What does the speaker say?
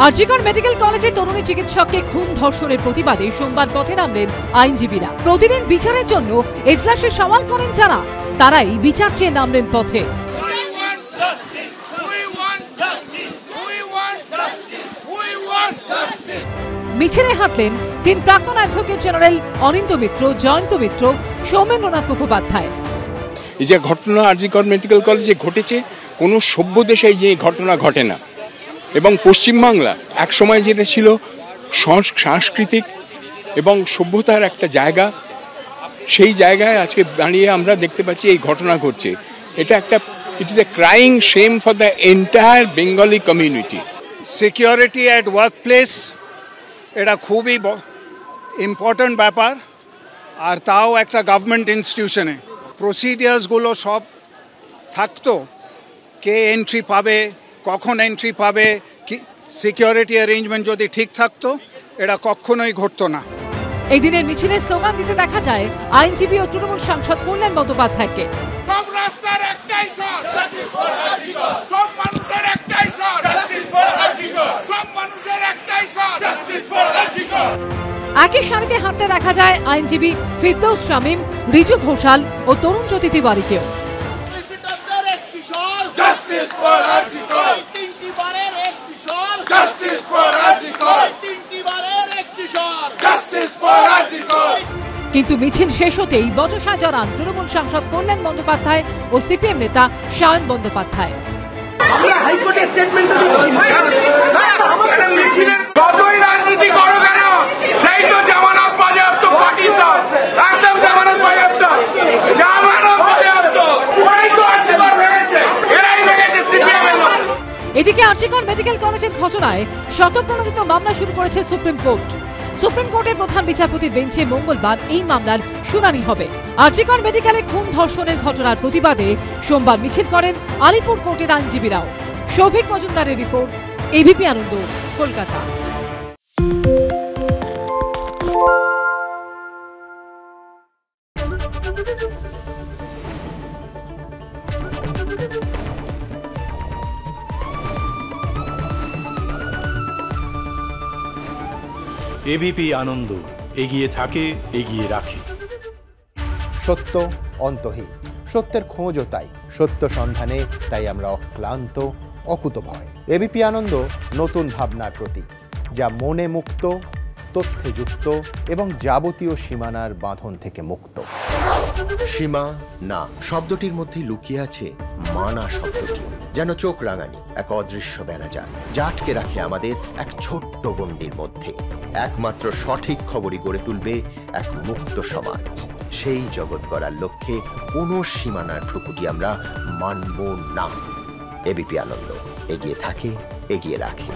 RG Kar medical কলেজে তরুণী চিকিৎসককে খুন ধর্ষণের প্রতিবাদে সোমবার পথে নামলেন আইনজীবীরা। প্রতিদিন বিচারের জন্য এজলাসে সওয়াল করেন যারা, তারাই বিচার চেয়ে নামলেন পথে। মিছিলে হাঁটলেন তিন প্রাক্তন অ্যাডভোকেট জেনারেল অনিন্দ মিত্র, জয়ন্ত মিত্র, সৌমেন্দ্রনাথ মুখোপাধ্যায়। এই যে ঘটনা আরজিকর মেডিকেল কলেজে ঘটেছে, কোনো সভ্য দেশে যে ঘটনা ঘটে না। এবং পশ্চিমবাংলা একসময় যেটা ছিল সাংস্কৃতিক এবং সভ্যতার একটা জায়গা, সেই জায়গায় আজকে দাঁড়িয়ে আমরা দেখতে পাচ্ছি এই ঘটনা ঘটছে। এটা একটা it is a crying shame for the entire Bengali community. Security at work place এটা খুবই ইম্পর্ট্যান্ট ব্যাপার, আর তাও একটা গভর্নমেন্ট ইনস্টিটিউশনে প্রসিডিয়ার্সগুলো সব থাকতো। কে এন্ট্রি পাবে, কখন এন্ট্রি পাবে, কি সিকিউরিটি অ্যারেঞ্জমেন্ট যদি ঠিক থাকতো, এটা কখনোই ঘটতো না। এই দিনের মিছিলে স্লোগান দিতে দেখা যায় আইনজীবী ও তৃণমূল সাংসদ কল্যাণ বন্দ্যোপাধ্যায়কে। সব রাস্তার একটাই স্বর, জাস্টিস ফর আরজিকর। সব মানুষের একটাই স্বর, জাস্টিস ফর আরজিকর। সব মানুষের একটাই স্বর, জাস্টিস ফর আরজিকর। একই সারিতে হাঁটতে দেখা যায় আইনজীবী ফিরদৌস শামীম, রিজু ঘোষাল ও তরুণ জ্যোতি তিওয়ারিকেও। সলিসিটরদের একটি স্বর, জাস্টিস ফর আরজিকর। তিনটি বারের একটি স্বর, জাস্টিস ফর আরজিকর। তিনটি বারের একটি স্বর, জাস্টিস ফর আরজিকর। কিন্তু মিছিল শেষ হতেই বচসায় জড়ান তৃণমূল সাংসদ কল্যাণ বন্দ্যোপাধ্যায় ও সিপিএম নেতা সায়ন বন্দ্যোপাধ্যায়। আমরা হাইকোর্টের স্টেটমেন্ট যতই রাজনীতি করো কেন, সেই তো জামানত বাজেয়াপ্ত পার্টি সব, একদম জামানত বাজেয়াপ্ত, জামানত বাজেয়াপ্ত। ওরাই তো আরজিকর ভেঙেছে, এরাই ভেঙেছে সিপিএম এর লোক। এদিকে আরজিকর মেডিকেল কলেজের ঘটনায় স্বতঃপ্রণোদিত মামলা শুরু করেছে সুপ্রিম কোর্ট। সুপ্রিম কোর্টের প্রধান বিচারপতির বেঞ্চে মঙ্গলবার এই মামলার শুনানি হবে। আরজিকর মেডিকেলে খুন ধর্ষণের ঘটনার প্রতিবাদে সোমবার মিছিল করেন আলিপুর কোর্টের আইনজীবীরাও। সৌভিক মজুমদারের রিপোর্ট, এবিপি আনন্দ, কলকাতা। এবিপি আনন্দ, এগিয়ে থাকে, এগিয়ে রাখে। সত্য অন্তহীন, সত্যের খোঁজও তাই, সত্য সন্ধানে তাই আমরা অক্লান্ত, অকুতভয়। এবিপি আনন্দ নতুন ভাবনার প্রতীক, যা মনে মুক্ত, তথ্যে যুক্ত এবং যাবতীয় সীমানার বাঁধন থেকে মুক্ত। সীমা না শব্দটির মধ্যেই লুকিয়ে আছে মানা শব্দটি, যেন চোখ রাঙানি এক অদৃশ্য বেড়াজাল, যা আটকে রাখে আমাদের এক ছোট্ট গণ্ডির মধ্যে। একমাত্র সঠিক খবরই গড়ে তুলবে এক মুক্ত সমাজ। সেই জগৎ গড়ার লক্ষ্যে কোনো সীমানার ঠুকুটি আমরা মানব না। এবিপি আনন্দ, এগিয়ে থাকে, এগিয়ে রাখে।